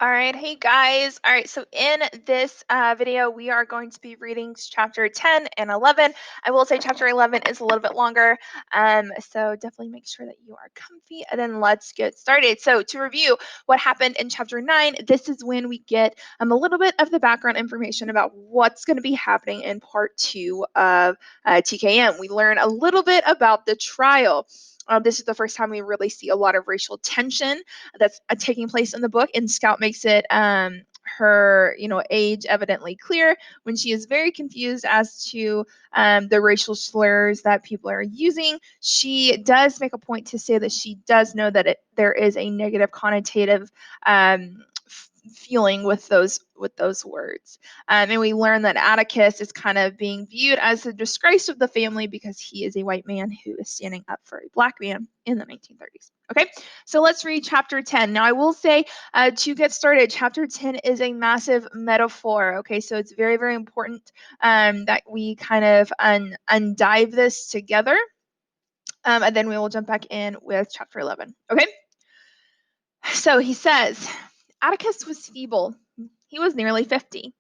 All right, hey guys. All right, so in this video, we are going to be reading chapter 10 and 11. I will say chapter 11 is a little bit longer, so definitely make sure that you are comfy, and then let's get started. So to review what happened in chapter 9, this is when we get a little bit of the background information about what's going to be happening in part 2 of TKM. We learn a little bit about the trial. This is the first time we really see a lot of racial tension that's taking place in the book, and Scout makes it her age evidently clear when she is very confused as to the racial slurs that people are using. She does make a point to say that she does know that there is a negative connotative feeling with those words, and we learn that Atticus is kind of being viewed as a disgrace of the family because he is a white man who is standing up for a black man in the 1930s. Okay, so let's read chapter 10. Now, I will say to get started, chapter 10 is a massive metaphor. Okay, so it's very, very important that we kind of undive this together, and then we will jump back in with chapter 11. Okay, so he says, Atticus was feeble. He was nearly 50.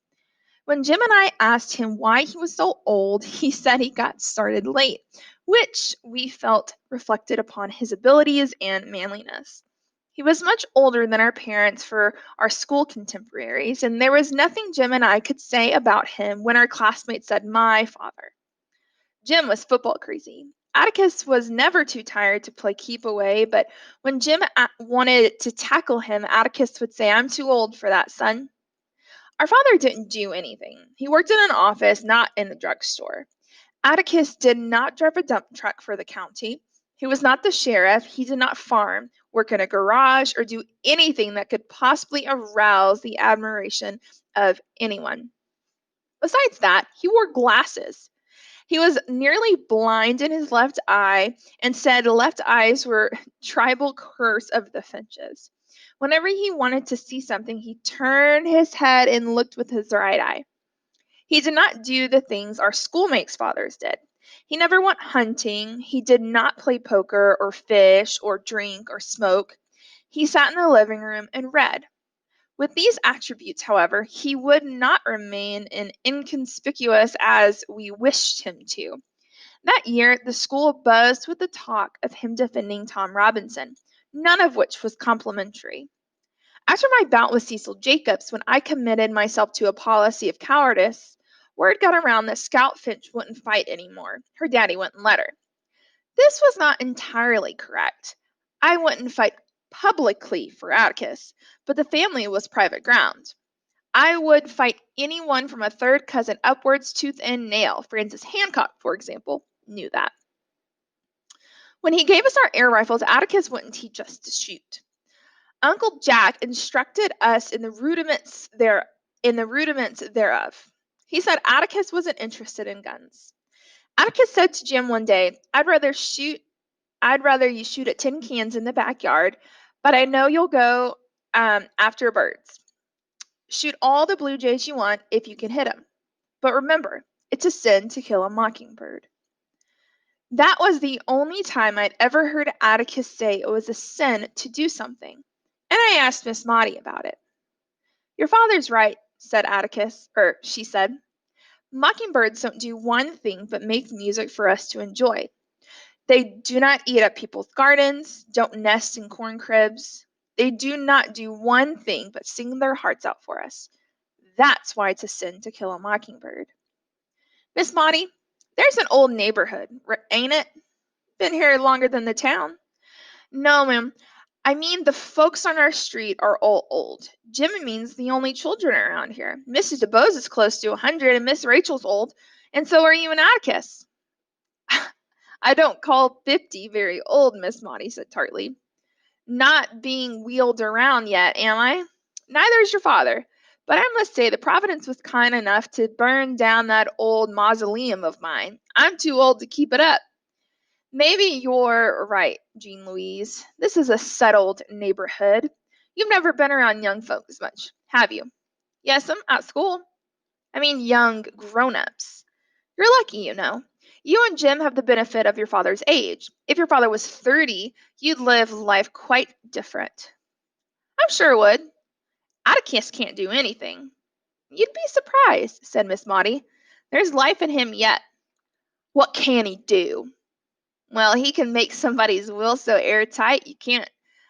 When Jim and I asked him why he was so old, he said he got started late, which we felt reflected upon his abilities and manliness. He was much older than our parents for our school contemporaries, and there was nothing Jim and I could say about him when our classmates said, "My father." Jim was football crazy. Atticus was never too tired to play keep away, but when Jim wanted to tackle him, Atticus would say, "I'm too old for that, son." Our father didn't do anything. He worked in an office, not in the drugstore. Atticus did not drive a dump truck for the county. He was not the sheriff. He did not farm, work in a garage, or do anything that could possibly arouse the admiration of anyone. Besides that, he wore glasses. He was nearly blind in his left eye and said left eyes were tribal curse of the Finches. Whenever he wanted to see something, he turned his head and looked with his right eye. He did not do the things our schoolmates' fathers did. He never went hunting. He did not play poker or fish or drink or smoke. He sat in the living room and read. With these attributes, however, he would not remain inconspicuous as we wished him to. That year, the school buzzed with the talk of him defending Tom Robinson, none of which was complimentary. After my bout with Cecil Jacobs, when I committed myself to a policy of cowardice, word got around that Scout Finch wouldn't fight anymore. Her daddy wouldn't let her. This was not entirely correct. I wouldn't fight publicly for Atticus, but the family was private ground. I would fight anyone from a third cousin upwards, tooth and nail. Francis Hancock, for example, knew that. When he gave us our air rifles, Atticus wouldn't teach us to shoot. Uncle Jack instructed us in the rudiments thereof. He said Atticus wasn't interested in guns. Atticus said to Jim one day, I'd rather you shoot at tin cans in the backyard, but I know you'll go after birds. Shoot all the blue jays you want if you can hit them. But remember, it's a sin to kill a mockingbird. That was the only time I'd ever heard Atticus say it was a sin to do something, and I asked Miss Maudie about it. Your father's right, said she said. Mockingbirds don't do one thing but make music for us to enjoy. They do not eat up people's gardens, don't nest in corn cribs. They do not do one thing but sing their hearts out for us. That's why it's a sin to kill a mockingbird. Miss Maudie, there's an old neighborhood, ain't it? Been here longer than the town. No, ma'am. I mean, the folks on our street are all old. Jim means the only children around here. Mrs. Dubose is close to 100, and Miss Rachel's old, and so are you and Atticus. I don't call 50 very old, Miss Maudie said tartly. Not being wheeled around yet, am I? Neither is your father. But I must say the Providence was kind enough to burn down that old mausoleum of mine. I'm too old to keep it up. Maybe you're right, Jean Louise. This is a settled neighborhood. You've never been around young folks much, have you? Yes, I'm at school. I mean young grown-ups. You're lucky, you know. You and Jim have the benefit of your father's age. If your father was 30, you'd live life quite different. I'm sure it would. Atticus can't do anything. You'd be surprised, said Miss Maudie. There's life in him yet. What can he do? Well, he can make somebody's will so airtight you can't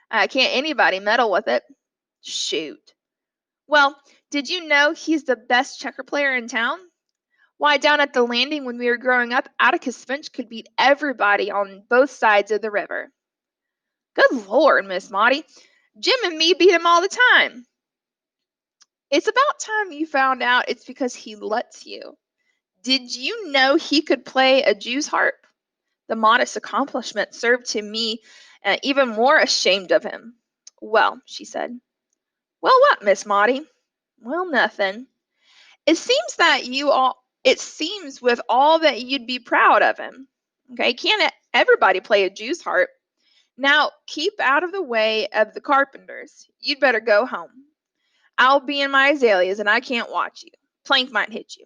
anybody meddle with it. Shoot. Well, did you know he's the best checker player in town? Why, down at the landing when we were growing up, Atticus Finch could beat everybody on both sides of the river. Good Lord, Miss Maudie. Jim and me beat him all the time. It's about time you found out it's because he lets you. Did you know he could play a Jew's harp? The modest accomplishment served to me even more ashamed of him. Well, she said. Well, what, Miss Maudie? Well, nothing. It seems that it seems with all that you'd be proud of him. Okay, can't everybody play a Jew's harp? Now, keep out of the way of the carpenters. You'd better go home. I'll be in my azaleas and I can't watch you. Plank might hit you.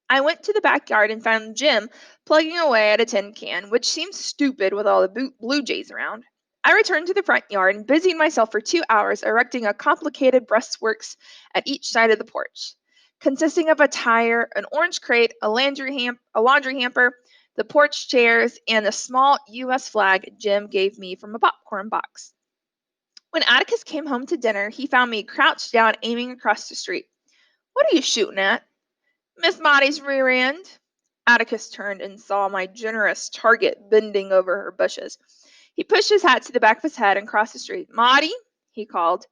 I went to the backyard and found Jim plugging away at a tin can, which seemed stupid with all the blue jays around. I returned to the front yard and busied myself for 2 hours erecting a complicated breastworks at each side of the porch, consisting of a tire, an orange crate, a laundry hamper, the porch chairs, and a small U.S. flag Jim gave me from a popcorn box. When Atticus came home to dinner, he found me crouched down aiming across the street. What are you shooting at? Miss Maudie's rear end. Atticus turned and saw my generous target bending over her bushes. He pushed his hat to the back of his head and crossed the street. Maudie, he called,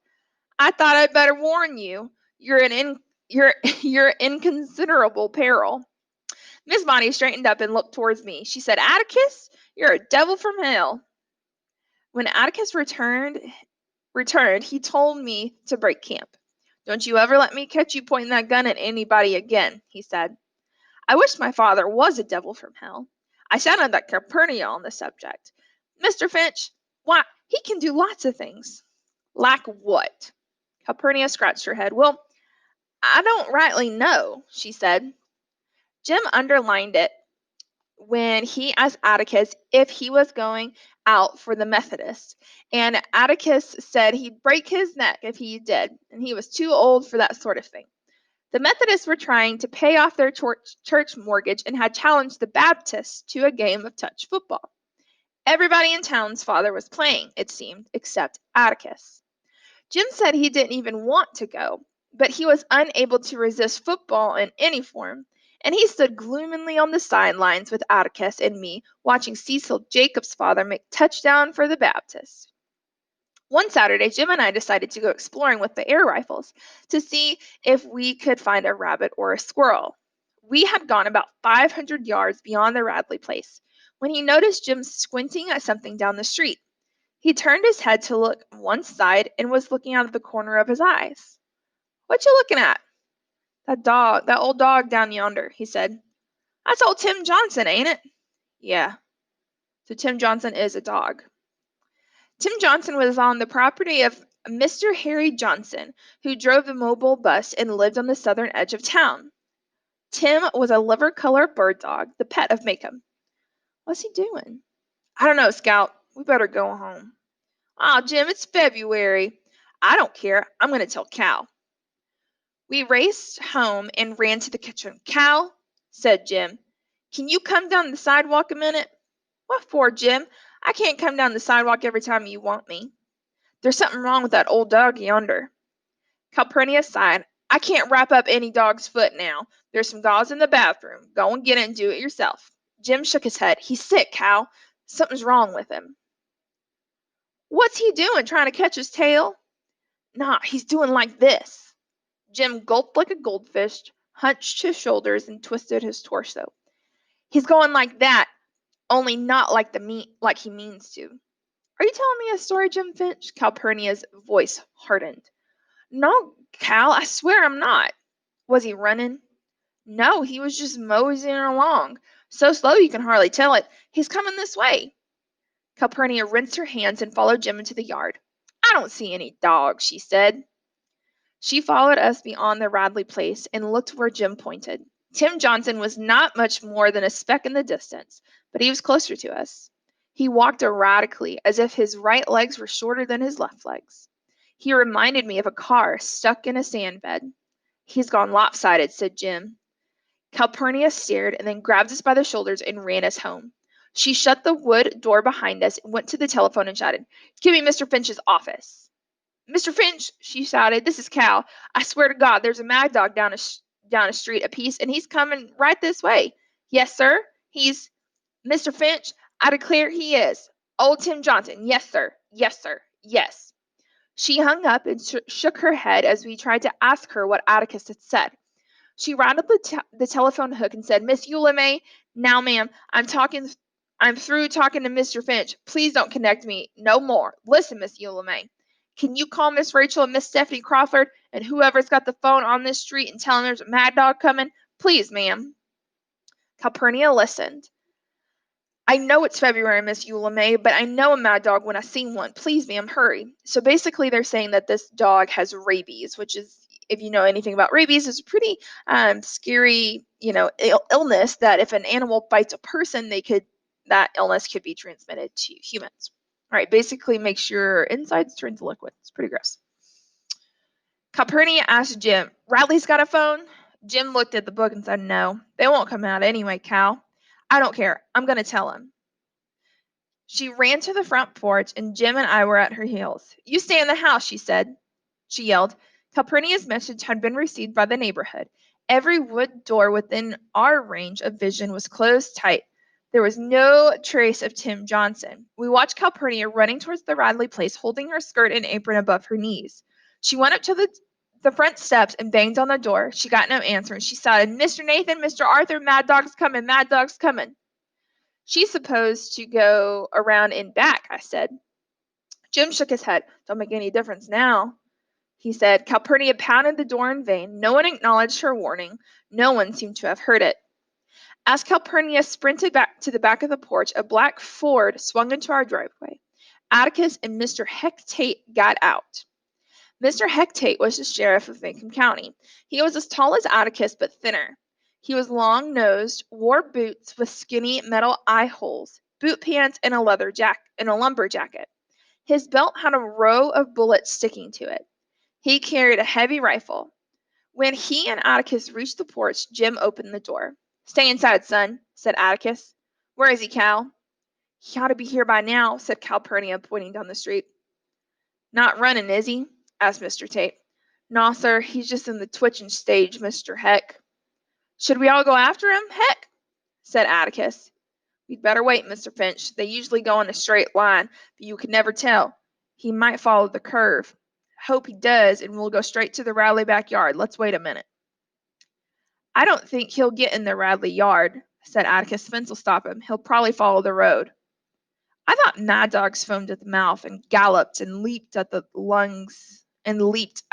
I thought I'd better warn you. You're in considerable peril. Miss Maudie straightened up and looked towards me. She said, Atticus, you're a devil from hell. When Atticus returned, he told me to break camp. Don't you ever let me catch you pointing that gun at anybody again, he said. I wish my father was a devil from hell. I sounded like Calpurnia on the subject. Mr. Finch, why, he can do lots of things. Like what? Calpurnia scratched her head. Well, I don't rightly know, she said. Jim underlined it when he asked Atticus if he was going out for the Methodist, and Atticus said he'd break his neck if he did, and he was too old for that sort of thing. The Methodists were trying to pay off their church mortgage and had challenged the Baptists to a game of touch football. Everybody in town's father was playing, it seemed, except Atticus. Jim said he didn't even want to go, but he was unable to resist football in any form, and he stood gloomily on the sidelines with Atticus and me, watching Cecil Jacob's father make touchdown for the Baptists. One Saturday, Jim and I decided to go exploring with the air rifles to see if we could find a rabbit or a squirrel. We had gone about 500 yards beyond the Radley place when he noticed Jim squinting at something down the street. He turned his head to look one side and was looking out of the corner of his eyes. What you looking at? That old dog down yonder, he said. That's old Tim Johnson, ain't it? Yeah. So Tim Johnson is a dog. Tim Johnson was on the property of Mr. Harry Johnson, who drove the mobile bus and lived on the southern edge of town. Tim was a liver-colored bird dog, the pet of Maycomb. What's he doing? I don't know, Scout. We better go home. Aw, Jim, it's February. I don't care. I'm going to tell Cal. We raced home and ran to the kitchen. Cal, said Jim, can you come down the sidewalk a minute? What for, Jim? I can't come down the sidewalk every time you want me. There's something wrong with that old dog yonder. Calpurnia sighed. I can't wrap up any dog's foot now. There's some gauze in the bathroom. Go and get it and do it yourself. Jim shook his head. He's sick, Cal. Something's wrong with him. What's he doing, trying to catch his tail? Nah, he's doing like this. Jim gulped like a goldfish, hunched his shoulders, and twisted his torso. He's going like that, only not like like he means to. Are you telling me a story, Jim Finch? Calpurnia's voice hardened. No, Cal, I swear I'm not. Was he running? No, he was just moseying along. So slow you can hardly tell it. He's coming this way. Calpurnia rinsed her hands and followed Jim into the yard. I don't see any dogs, she said. She followed us beyond the Radley place and looked where Jim pointed. Tim Johnson was not much more than a speck in the distance, but he was closer to us. He walked erratically, as if his right legs were shorter than his left legs. He reminded me of a car stuck in a sandbed. He's gone lopsided, said Jim. Calpurnia stared and then grabbed us by the shoulders and ran us home. She shut the wood door behind us and went to the telephone and shouted, "Give me Mr. Finch's office." "Mr. Finch," she shouted, "this is Cal. I swear to God there's a mad dog down a street a piece, and he's coming right this way." "Yes, sir. He's Mr. Finch. I declare he is. Old Tim Johnson. Yes, sir. Yes, sir. Yes." She hung up and shook her head as we tried to ask her what Atticus had said. She rattled the telephone hook and said, "Miss Eula May, now, ma'am, I'm through talking to Mr. Finch. Please don't connect me no more. Listen, Miss Eula May, can you call Miss Rachel and Miss Stephanie Crawford and whoever's got the phone on this street and tell them there's a mad dog coming? Please, ma'am." Calpurnia listened. "I know it's February, Miss Eula May, but I know a mad dog when I see one. Please, ma'am, hurry." So basically, they're saying that this dog has rabies, which is, if you know anything about rabies, is a pretty scary, illness that if an animal bites a person, that illness could be transmitted to humans. All right, basically makes your insides turn to liquid. It's pretty gross. Calpurnia asked Jim, "Radley's got a phone?" Jim looked at the book and said, "No, they won't come out anyway, Cal." "I don't care. I'm going to tell him." She ran to the front porch, and Jim and I were at her heels. "You stay in the house," she yelled. Calpurnia's message had been received by the neighborhood. Every wood door within our range of vision was closed tight. There was no trace of Tim Johnson. We watched Calpurnia running towards the Radley place, holding her skirt and apron above her knees. She went up to the front steps and banged on the door. She got no answer, and she shouted, "Mr. Nathan, Mr. Arthur, mad dog's coming, mad dog's coming." "She's supposed to go around in back," I said. Jim shook his head. "Don't make any difference now," he said. Calpurnia pounded the door in vain. No one acknowledged her warning. No one seemed to have heard it. As Calpurnia sprinted back to the back of the porch, a black Ford swung into our driveway. Atticus and Mr. Heck Tate got out. Mr. Heck Tate was the sheriff of Macomb County. He was as tall as Atticus, but thinner. He was long-nosed, wore boots with skinny metal eye holes, boot pants, and a lumber jacket. His belt had a row of bullets sticking to it. He carried a heavy rifle. When he and Atticus reached the porch, Jim opened the door. "Stay inside, son," said Atticus. "Where is he, Cal?" "He ought to be here by now," said Calpurnia, pointing down the street. "Not running, is he?" asked Mr. Tate. "No, sir, he's just in the twitching stage, Mr. Heck." "Should we all go after him, Heck?" said Atticus. "We'd better wait, Mr. Finch. They usually go in a straight line, but you can never tell. He might follow the curve. Hope he does, and we'll go straight to the Radley backyard. Let's wait a minute." "I don't think he'll get in the Radley yard," said Atticus. "Fence will stop him. He'll probably follow the road." I thought mad dogs foamed at the mouth and galloped and leaped at the lungs and lunged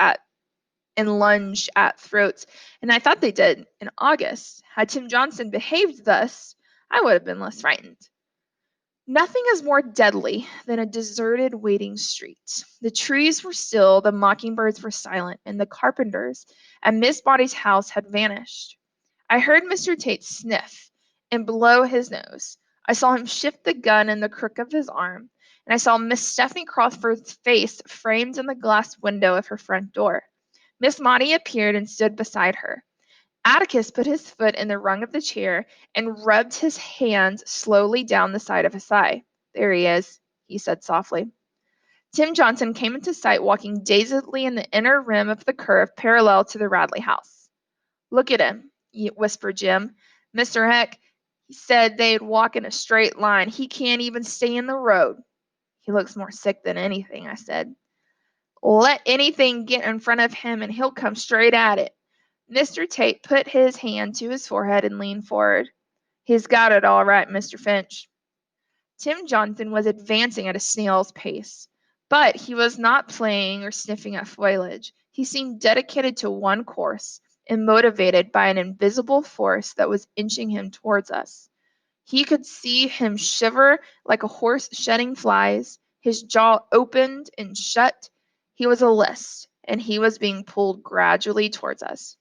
at throats, and I thought they did in August. Had Tim Johnson behaved thus, I would have been less frightened. Nothing is more deadly than a deserted waiting street. The trees were still, the mockingbirds were silent, and the carpenters at Miss Body's house had vanished. I heard Mr. Tate sniff and blow his nose. I saw him shift the gun in the crook of his arm, and I saw Miss Stephanie Crawford's face framed in the glass window of her front door. Miss Maudie appeared and stood beside her. Atticus put his foot in the rung of the chair and rubbed his hand slowly down the side of his thigh. "There he is," he said softly. Tim Johnson came into sight walking dazedly in the inner rim of the curve parallel to the Radley house. "Look at him," whispered Jim. "Mr. Heck said they'd walk in a straight line. He can't even stay in the road." "He looks more sick than anything," I said. "Let anything get in front of him and he'll come straight at it." Mr. Tate put his hand to his forehead and leaned forward. "He's got it all right, Mr. Finch." Tim Johnson was advancing at a snail's pace, but he was not playing or sniffing at foliage. He seemed dedicated to one course and motivated by an invisible force that was inching him towards us. He could see him shiver like a horse shedding flies. His jaw opened and shut. He was a list, and he was being pulled gradually towards us.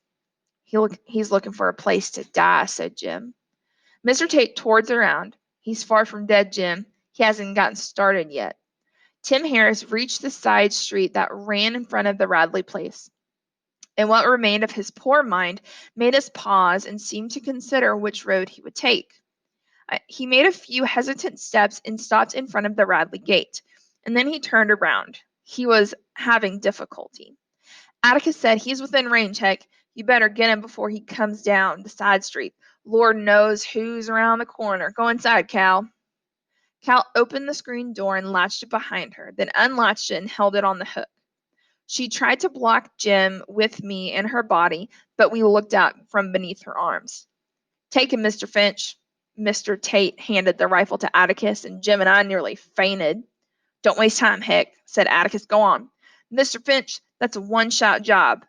"He's looking for a place to die," said Jim. Mr. Tate towards around. "He's far from dead, Jim. He hasn't gotten started yet." Tim Harris reached the side street that ran in front of the Radley place, and what remained of his poor mind made us pause and seem to consider which road he would take. He made a few hesitant steps and stopped in front of the Radley gate, and then he turned around. He was having difficulty. Atticus said, "He's within range, Heck. You better get him before he comes down the side street. Lord knows who's around the corner. Go inside, Cal." Cal opened the screen door and latched it behind her, then unlatched it and held it on the hook. She tried to block Jim with me and her body, but we looked out from beneath her arms. "Take him, Mr. Finch." Mr. Tate handed the rifle to Atticus, and Jim and I nearly fainted. "Don't waste time, Heck," said Atticus. "Go on." "Mr. Finch, that's a one-shot job."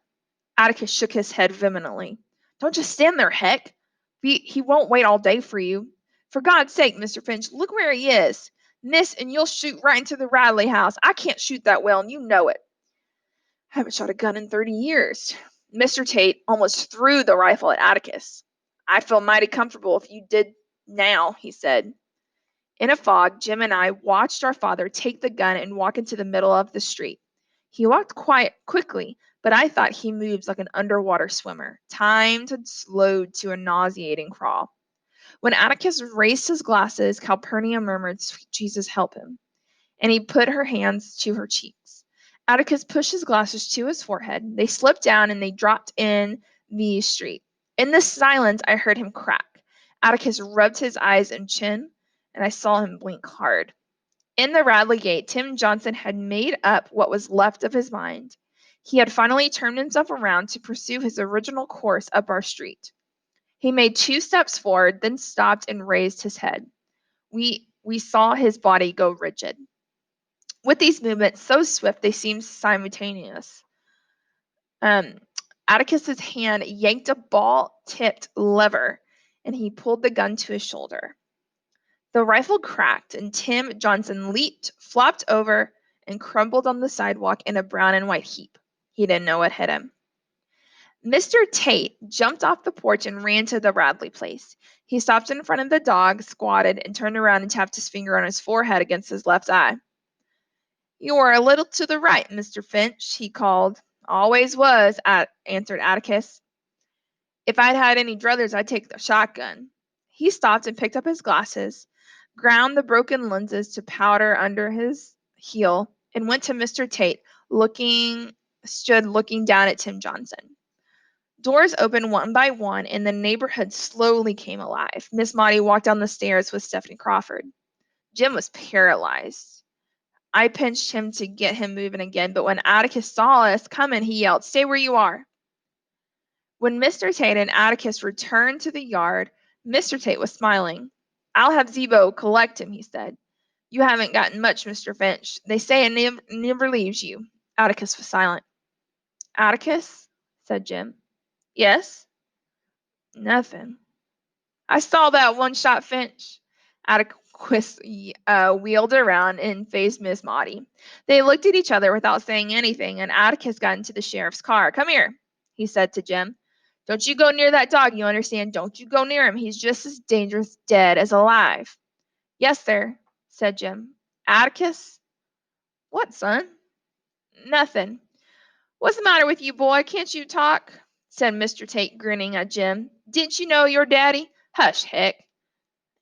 Atticus shook his head vehemently. "Don't just stand there, Heck. He won't wait all day for you. For God's sake, Mr. Finch, look where he is. Miss, and you'll shoot right into the Radley house. I can't shoot that well, and you know it." "I haven't shot a gun in 30 years. Mr. Tate almost threw the rifle at Atticus. "I'd feel mighty comfortable if you did now," he said. In a fog, Jim and I watched our father take the gun and walk into the middle of the street. He walked quickly, but I thought he moved like an underwater swimmer, timed and slowed to a nauseating crawl. When Atticus raised his glasses, Calpurnia murmured, "Sweet Jesus, help him," and he put her hands to her cheeks. Atticus pushed his glasses to his forehead. They slipped down and they dropped in the street. In the silence, I heard him crack. Atticus rubbed his eyes and chin, and I saw him blink hard. In the Radley gate, Tim Johnson had made up what was left of his mind. He had finally turned himself around to pursue his original course up our street. He made 2 steps forward, then stopped and raised his head. We saw his body go rigid. With these movements so swift they seemed simultaneous, um, Atticus's hand yanked a ball-tipped lever, and he pulled the gun to his shoulder. The rifle cracked, and Tim Johnson leaped, flopped over, and crumbled on the sidewalk in a brown and white heap. He didn't know what hit him. Mr. Tate jumped off the porch and ran to the Radley place. He stopped in front of the dog, squatted, and turned around and tapped his finger on his forehead against his left eye. "You are a little to the right, Mr. Finch," he called. "Always was," answered Atticus. "If I'd had any druthers, I'd take the shotgun." He stopped and picked up his glasses, ground the broken lenses to powder under his heel, and went to Mr. Tate, stood looking down at Tim Johnson. Doors opened one by one, and the neighborhood slowly came alive. Miss Maudie walked down the stairs with Stephanie Crawford. Jim was paralyzed. I pinched him to get him moving again, but when Atticus saw us coming, he yelled, "Stay where you are." When Mr. Tate and Atticus returned to the yard, Mr. Tate was smiling. "I'll have Zebo collect him," he said. "You haven't gotten much, Mr. Finch. They say it never leaves you." Atticus was silent. "Atticus?" said Jim. "Yes?" "Nothing." "I saw that one-shot Finch." Atticus wheeled around and faced Miss Maudie. They looked at each other without saying anything, and Atticus got into the sheriff's car. "Come here," he said to Jim. "Don't you go near that dog, you understand? Don't you go near him. He's just as dangerous dead as alive." "Yes, sir," said Jim. "Atticus?" "What, son?" "Nothing." "What's the matter with you, boy? Can't you talk?" said Mr. Tate, grinning at Jim. "Didn't you know your daddy?" "Hush, Heck,"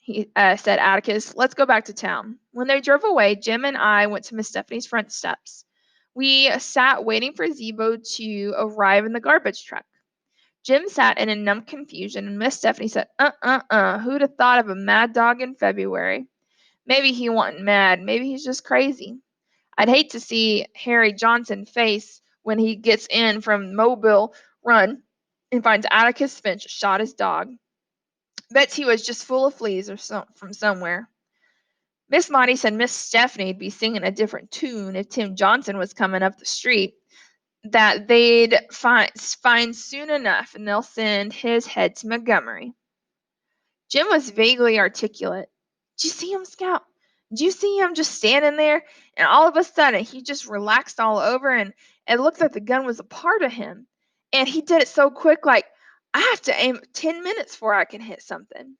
said Atticus. "Let's go back to town." When they drove away, Jim and I went to Miss Stephanie's front steps. We sat waiting for Zebo to arrive in the garbage truck. Jim sat in a numb confusion, and Miss Stephanie said, who'd have thought of a mad dog in February? Maybe he wasn't mad. Maybe he's just crazy. I'd hate to see Harry Johnson face when he gets in from Mobile Run and finds Atticus Finch shot his dog. Bets he was just full of fleas from somewhere. Miss Maudie said Miss Stephanie'd be singing a different tune if Tim Johnson was coming up the street, that they'd find soon enough, and they'll send his head to Montgomery. Jim was vaguely articulate. "Did you see him, Scout? Did you see him just standing there? And all of a sudden, he just relaxed all over, and it looked like the gun was a part of him. And he did it so quick, like I have to aim 10 minutes before I can hit something."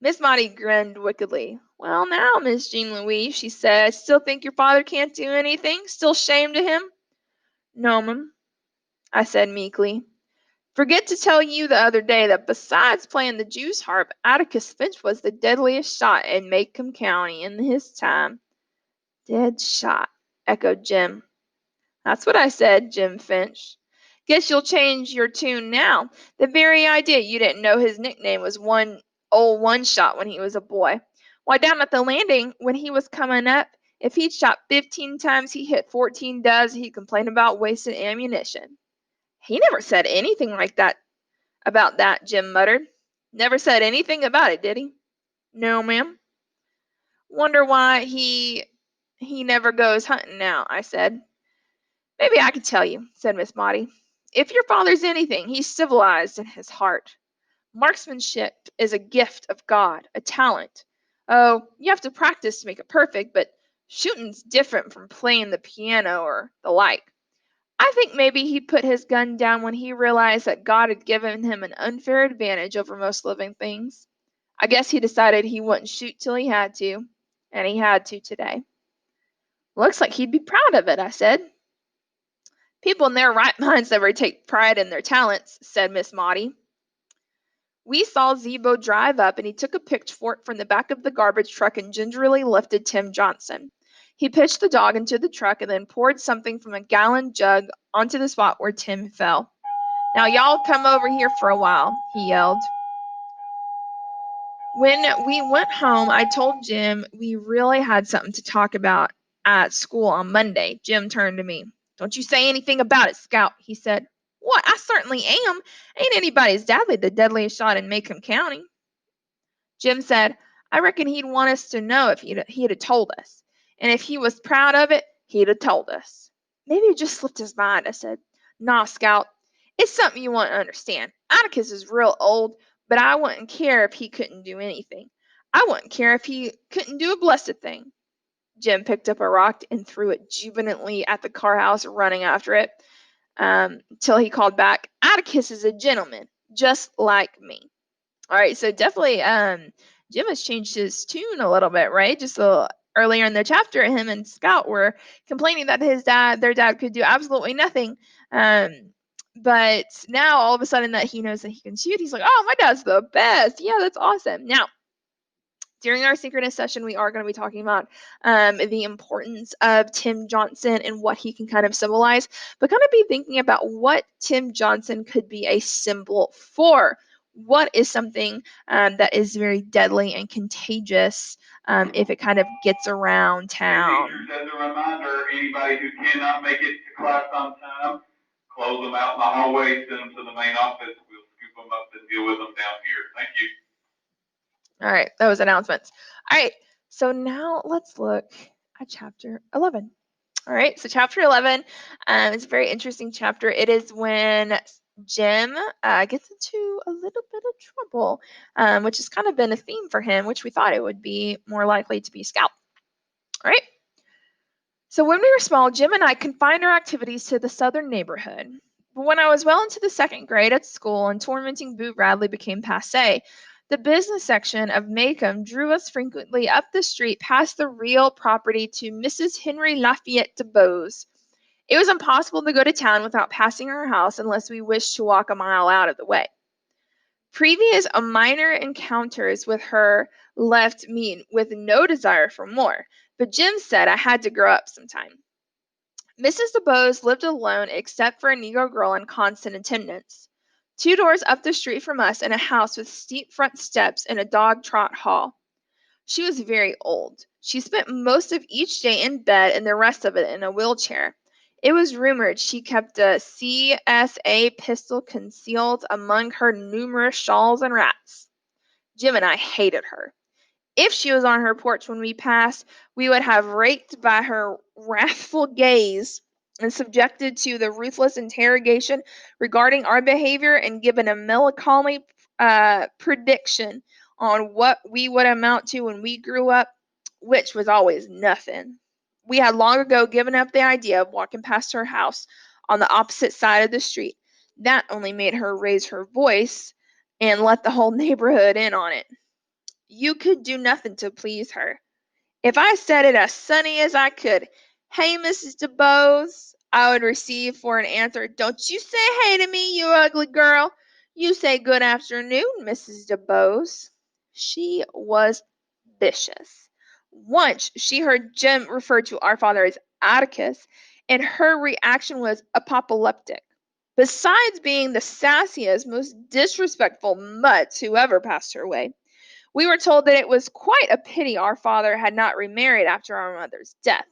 Miss Maudie grinned wickedly. Well, now, Miss Jean Louise, she said, still think your father can't do anything? Still shame to him? No, ma'am, I said meekly. Forget to tell you the other day that besides playing the Jew's harp, Atticus Finch was the deadliest shot in Macomb County in his time. Dead shot, echoed Jim. That's what I said, Jim Finch. Guess you'll change your tune now. The very idea you didn't know his nickname was one shot when he was a boy. Why, down at the landing, when he was coming up, if he'd shot 15 times, he hit 14 does, he'd complain about wasted ammunition. He never said anything like that about that, Jim muttered. Never said anything about it, did he? No, ma'am. Wonder why he never goes hunting now, I said. Maybe I could tell you, said Miss Maudie. If your father's anything, he's civilized in his heart. Marksmanship is a gift of God, a talent. Oh, you have to practice to make it perfect, but shooting's different from playing the piano or the like. I think maybe he put his gun down when he realized that God had given him an unfair advantage over most living things. I guess he decided he wouldn't shoot till he had to, and he had to today. Looks like he'd be proud of it, I said. People in their right minds never take pride in their talents, said Miss Maudie. We saw Zebo drive up, and he took a pitchfork from the back of the garbage truck and gingerly lifted Tim Johnson. He pitched the dog into the truck and then poured something from a gallon jug onto the spot where Tim fell. Now, y'all come over here for a while, he yelled. When we went home, I told Jim we really had something to talk about at school on Monday. Jim turned to me. Don't you say anything about it, Scout, he said. What? I certainly am. Ain't anybody's dadly the deadliest shot in Macomb County. Jim said, I reckon he'd want us to know if he'd have told us. And if he was proud of it, he'd have told us. Maybe it just slipped his mind, I said. Nah, Scout. It's something you want to understand. Atticus is real old, but I wouldn't care if he couldn't do anything. I wouldn't care if he couldn't do a blessed thing. Jim picked up a rock and threw it jubilantly at the car house, running after it, till he called back, Atticus is a gentleman, just like me. All right, so definitely Jim has changed his tune a little bit, right? Just a little earlier in the chapter, him and Scout were complaining that their dad could do absolutely nothing. But now all of a sudden that he knows that he can shoot, he's like, oh, my dad's the best. Yeah, that's awesome. Now, during our synchronous session, we are going to be talking about the importance of Tim Johnson and what he can kind of symbolize, but kind of be thinking about what Tim Johnson could be a symbol for. What is something that is very deadly and contagious if it kind of gets around town? As a reminder, anybody who cannot make it to class on time, close them out in the hallway, send them to the main office. We'll scoop them up and deal with them down here. Thank you. All right, that was announcements. All right, so now let's look at chapter 11. All right, so chapter 11 is a very interesting chapter. It is when Jim gets into a little bit of trouble, which has kind of been a theme for him, which we thought it would be more likely to be Scout. All right. So when we were small, Jim and I confined our activities to the southern neighborhood. But when I was well into the second grade at school and tormenting Boo Radley became passé, the business section of Macomb drew us frequently up the street past the real property to Mrs. Henry Lafayette Dubose. It was impossible to go to town without passing her house unless we wished to walk a mile out of the way. Previous minor encounters with her left me with no desire for more, but Jim said I had to grow up sometime. Mrs. Dubose lived alone except for a Negro girl in constant attendance. 2 doors up the street from us in a house with steep front steps and a dog trot hall. She was very old. She spent most of each day in bed and the rest of it in a wheelchair. It was rumored she kept a CSA pistol concealed among her numerous shawls and wraps. Jim and I hated her. If she was on her porch when we passed, we would have raked by her wrathful gaze and subjected to the ruthless interrogation regarding our behavior and given a melancholy prediction on what we would amount to when we grew up, which was always nothing. We had long ago given up the idea of walking past her house on the opposite side of the street. That only made her raise her voice and let the whole neighborhood in on it. You could do nothing to please her. If I said it as sunny as I could, "Hey, Mrs. Dubose," I would receive for an answer, "Don't you say hey to me, you ugly girl. You say good afternoon, Mrs. Dubose." She was vicious. Once she heard Jim refer to our father as Atticus, and her reaction was apoplectic. Besides being the sassiest, most disrespectful mutts who ever passed her way, we were told that it was quite a pity our father had not remarried after our mother's death.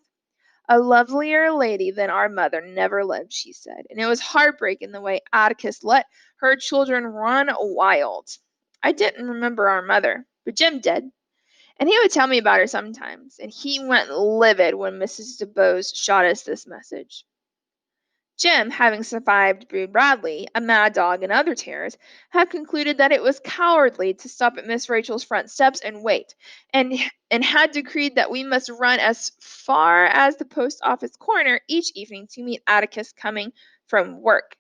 A lovelier lady than our mother never lived, she said, and it was heartbreaking the way Atticus let her children run wild. I didn't remember our mother, but Jim did, and he would tell me about her sometimes, and he went livid when Mrs. Dubose shot us this message. Jim, having survived Boo Bradley, a mad dog, and other terrors, had concluded that it was cowardly to stop at Miss Rachel's front steps and wait, and had decreed that we must run as far as the post office corner each evening to meet Atticus coming from work.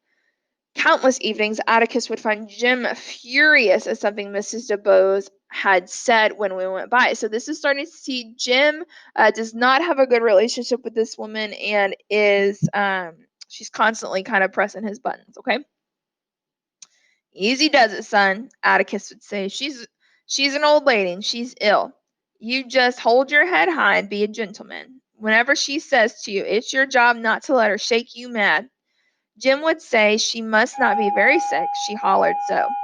Countless evenings, Atticus would find Jim furious at something Mrs. Dubose had said when we went by. So this is starting to see Jim does not have a good relationship with this woman and is she's constantly kind of pressing his buttons. Okay, easy does it, son. Atticus would say. She's an old lady and she's ill. You just hold your head high and be a gentleman. Whenever she says to you, it's your job not to let her shake you mad. Jim would say she must not be very sick, she hollered so.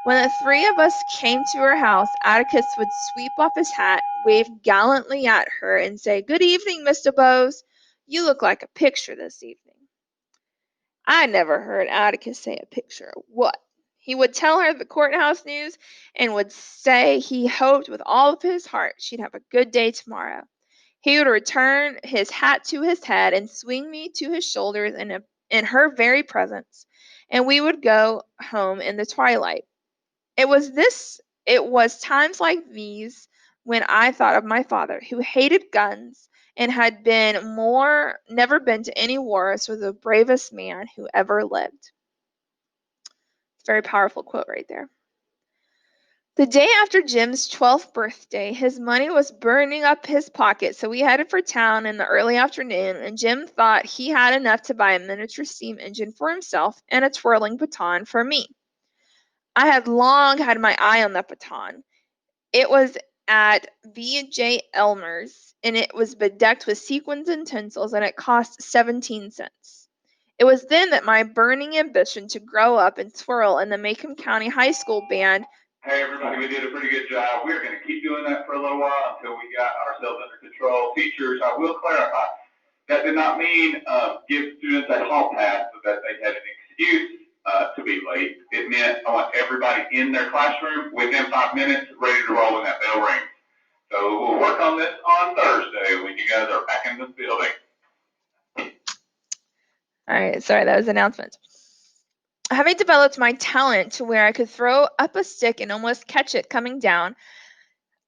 When the three of us came to her house, Atticus would sweep off his hat, wave gallantly at her, and say, "Good evening, Mr. Bose. You look like a picture this evening." I never heard Atticus say a picture of what. He would tell her the courthouse news and would say he hoped with all of his heart she'd have a good day tomorrow. He would return his hat to his head and swing me to his shoulders in her very presence, and we would go home in the twilight. It was times like these when I thought of my father, who hated guns and had never been to any wars, was the bravest man who ever lived. It's a very powerful quote right there. The day after Jim's 12th birthday, his money was burning up his pocket, so we headed for town in the early afternoon, and Jim thought he had enough to buy a miniature steam engine for himself and a twirling baton for me. I had long had my eye on that baton. It was at V.J. Elmer's, and it was bedecked with sequins and tinsels, and it cost 17 cents. It was then that my burning ambition to grow up and twirl in the Macomb County High School band. Hey everybody, we did a pretty good job. We're going to keep doing that for a little while until we got ourselves under control. Teachers, I will clarify, that did not mean give students a hall pass so that they had an excuse to be late. It meant I want everybody in their classroom within 5 minutes, ready to roll when that bell rings. So we'll work on this on Thursday when you guys are back in the building. All right, sorry, that was announcement. Having developed my talent to where I could throw up a stick and almost catch it coming down,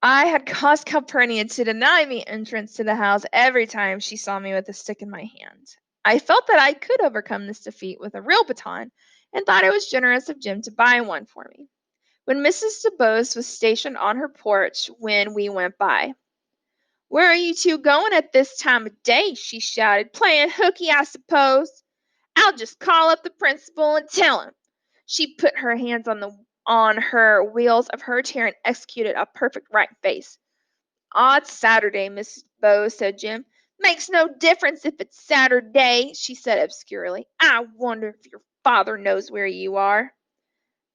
I had caused Calpurnia to deny me entrance to the house every time she saw me with a stick in my hand. I felt that I could overcome this defeat with a real baton, and thought it was generous of Jim to buy one for me. When Mrs. Dubose was stationed on her porch when we went by. "Where are you two going at this time of day?" she shouted. "Playing hooky, I suppose. I'll just call up the principal and tell him." She put her hands on her wheels of her chair and executed a perfect right face. "Aw, it's Saturday, Miss Bose," said Jim. "Makes no difference if it's Saturday," she said obscurely. "I wonder if your father knows where you are."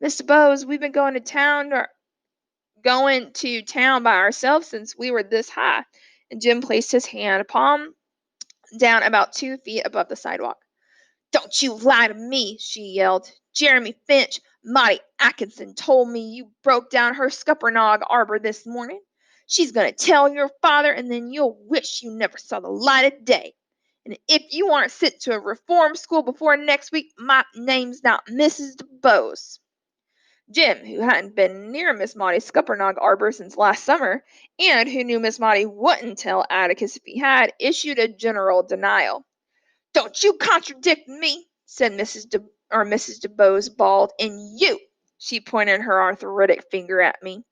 "Mr. Bose, we've been going to town by ourselves since we were this high," and Jim placed his hand palm down about 2 feet above the sidewalk. "Don't you lie to me," she yelled. "Jeremy Finch, Maudie Atkinson told me you broke down her scuppernog arbor this morning. She's going to tell your father, and then you'll wish you never saw the light of day. And if you aren't sent to a reform school before next week, my name's not Mrs. Dubose." Jim, who hadn't been near Miss Maudie's scuppernog arbor since last summer, and who knew Miss Maudie wouldn't tell Atticus if he had, issued a general denial. "Don't you contradict me," said Mrs. Dubose bawled, "and you," she pointed her arthritic finger at me,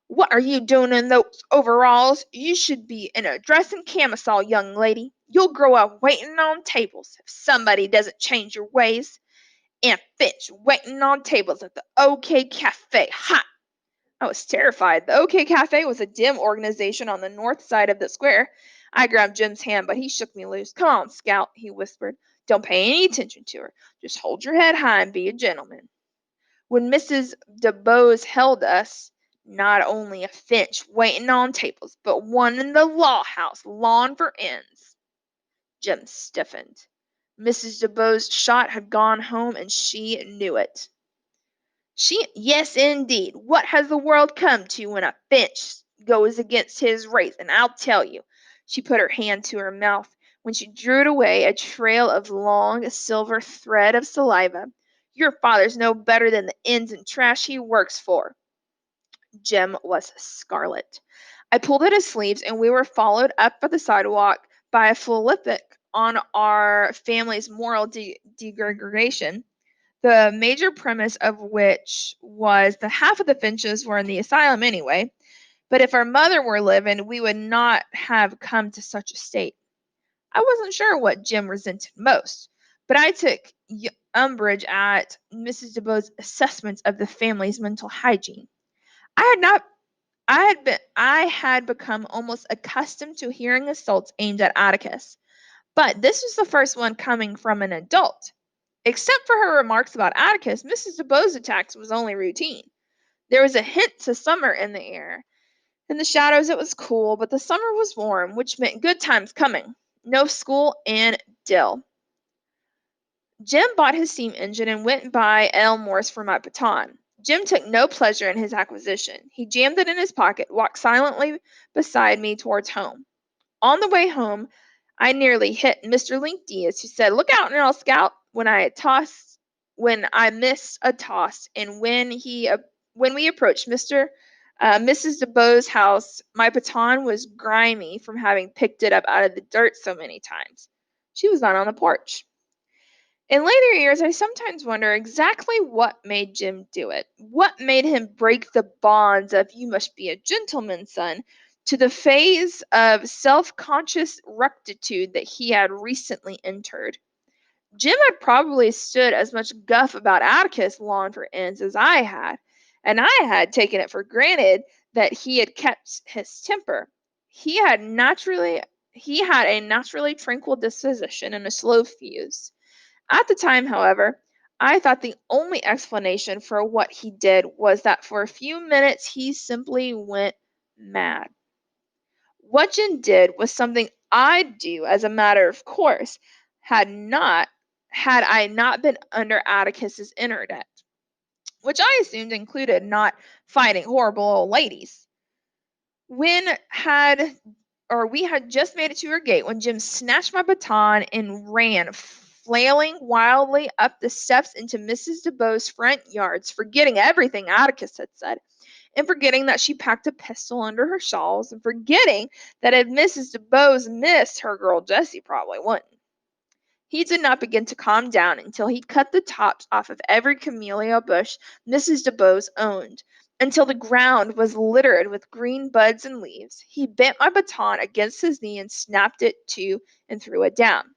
What are you doing in those overalls? You should be in a dress and camisole, young lady. You'll grow up waiting on tables if somebody doesn't change your ways. Aunt Finch waiting on tables at the OK Cafe. Ha! I was terrified. The OK Cafe was a dim organization on the north side of the square. I grabbed Jim's hand, but he shook me loose. Come on, Scout, he whispered. Don't pay any attention to her. Just hold your head high and be a gentleman. When Mrs. Dubose held us, not only a Finch waiting on tables, but one in the law house, lawn for ends. Jim stiffened. Mrs. Dubose's shot had gone home, and she knew it. Yes, indeed. What has the world come to when a Finch goes against his race? And I'll tell you. She put her hand to her mouth. When she drew it away, a trail of long silver thread of saliva. Your father's no better than the inns and trash he works for. Jim was scarlet. I pulled at his sleeves, and we were followed up the sidewalk by a philippic on our family's moral degradation, the major premise of which was that half of the Finches were in the asylum anyway, but if our mother were living, we would not have come to such a state. I wasn't sure what Jim resented most, but I took umbrage at Mrs. Dubose's assessments of the family's mental hygiene. I had not I had become almost accustomed to hearing assaults aimed at Atticus, but this was the first one coming from an adult. Except for her remarks about Atticus, Mrs. Dubose's attacks was only routine. There was a hint to summer in the air. In the shadows it was cool, but the summer was warm, which meant good times coming. No school and Dill. Jim bought his steam engine and went by Elmore's for my baton. Jim took no pleasure in his acquisition. He jammed it in his pocket, walked silently beside me towards home. On the way home, I nearly hit Mr. Link Diaz, who said, "Look out now, Scout," when I missed a toss, and when we approached Mrs. Dubose's house, my baton was grimy from having picked it up out of the dirt so many times. She was not on the porch. In later years, I sometimes wonder exactly what made Jim do it. What made him break the bonds of "you must be a gentleman's son" to the phase of self-conscious rectitude that he had recently entered. Jim had probably stood as much guff about Atticus lawn for ends as I had, and I had taken it for granted that he had kept his temper. He had a naturally tranquil disposition and a slow fuse. At the time, however, I thought the only explanation for what he did was that for a few minutes he simply went mad. What Jim did was something I'd do as a matter of course had I not been under Atticus's interdict, which I assumed included not fighting horrible old ladies. We had just made it to her gate when Jim snatched my baton and ran, flailing wildly up the steps into Mrs. Dubose's front yards, forgetting everything Atticus had said, and forgetting that she packed a pistol under her shawls, and forgetting that if Mrs. Dubose missed, her girl Jessie probably wouldn't. He did not begin to calm down until he cut the tops off of every camellia bush Mrs. Dubose owned, until the ground was littered with green buds and leaves. He bent my baton against his knee and snapped it to and threw it down.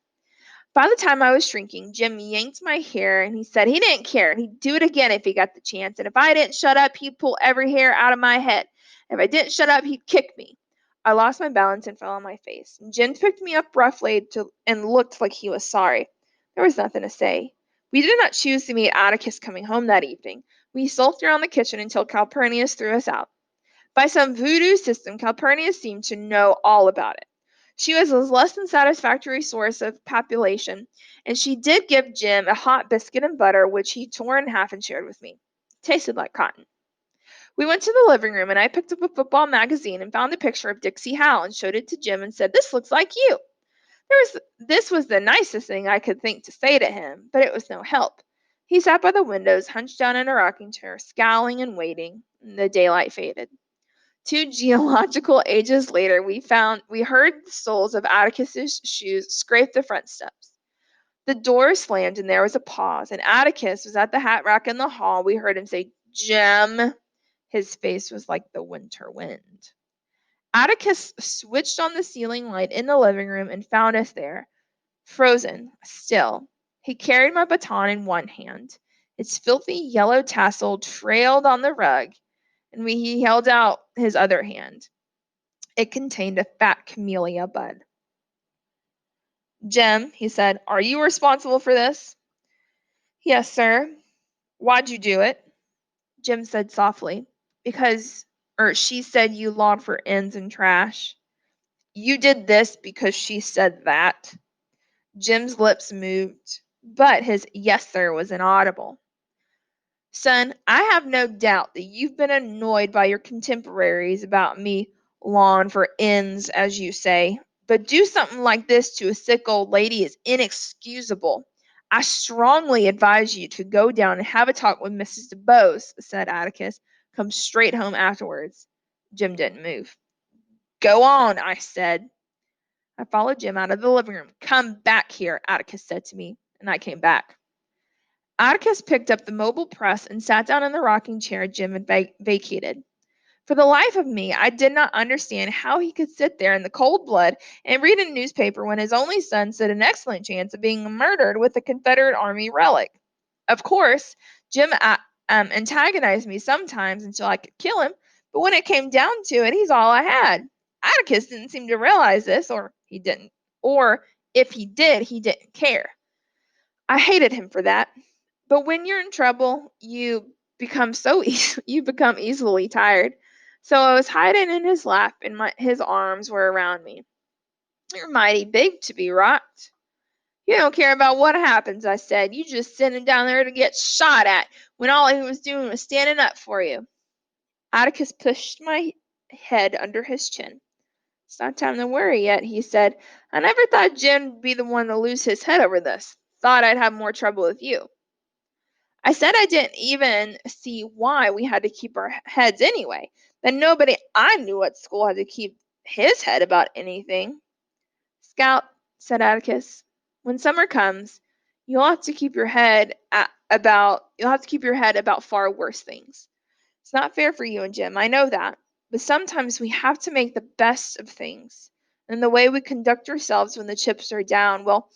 By the time I was shrinking, Jim yanked my hair and he said he didn't care. He'd do it again if he got the chance. And if I didn't shut up, he'd pull every hair out of my head. If I didn't shut up, he'd kick me. I lost my balance and fell on my face. Jim picked me up roughly and looked like he was sorry. There was nothing to say. We did not choose to meet Atticus coming home that evening. We sulked around the kitchen until Calpurnia threw us out. By some voodoo system, Calpurnia seemed to know all about it. She was a less than satisfactory source of population, and she did give Jim a hot biscuit and butter, which he tore in half and shared with me. It tasted like cotton. We went to the living room, and I picked up a football magazine and found a picture of Dixie Howe and showed it to Jim and said, "This looks like you." This was the nicest thing I could think to say to him, but it was no help. He sat by the windows, hunched down in a rocking chair, scowling and waiting. And the daylight faded. 2 geological ages later, we heard the soles of Atticus's shoes scrape the front steps. The door slammed and there was a pause, and Atticus was at the hat rack in the hall. We heard him say, "Jim." His face was like the winter wind. Atticus switched on the ceiling light in the living room and found us there, frozen, still. He carried my baton in one hand. Its filthy yellow tassel trailed on the rug, and he held out his other hand. It contained a fat camellia bud. Jim, he said, are you responsible for this? Yes, sir. Why'd you do it? Jim said softly. Because, or she said you lawed for ends and trash. You did this because she said that. Jim's lips moved, but his yes, sir was inaudible. Son, I have no doubt that you've been annoyed by your contemporaries about me lawing for ends, as you say, but do something like this to a sick old lady is inexcusable. I strongly advise you to go down and have a talk with Mrs. Dubose, said Atticus. Come straight home afterwards. Jim didn't move. Go on, I said. I followed Jim out of the living room. Come back here, Atticus said to me, and I came back. Atticus picked up the mobile press and sat down in the rocking chair Jim had vacated. For the life of me, I did not understand how he could sit there in the cold blood and read a newspaper when his only son stood an excellent chance of being murdered with a Confederate Army relic. Of course, Jim antagonized me sometimes until I could kill him, but when it came down to it, he's all I had. Atticus didn't seem to realize this, or if he didn't care. I hated him for that. But when you're in trouble, you become easily tired. So I was hiding in his lap, and his arms were around me. You're mighty big to be rocked. You don't care about what happens, I said. You just send him down there to get shot at when all he was doing was standing up for you. Atticus pushed my head under his chin. It's not time to worry yet, he said. I never thought Jim would be the one to lose his head over this. Thought I'd have more trouble with you. I said I didn't even see why we had to keep our heads anyway. That nobody I knew at school had to keep his head about anything. Scout, said Atticus, when summer comes, you'll have to keep your head about far worse things. It's not fair for you and Jim, I know that, but sometimes we have to make the best of things. And the way we conduct ourselves when the chips are down, well,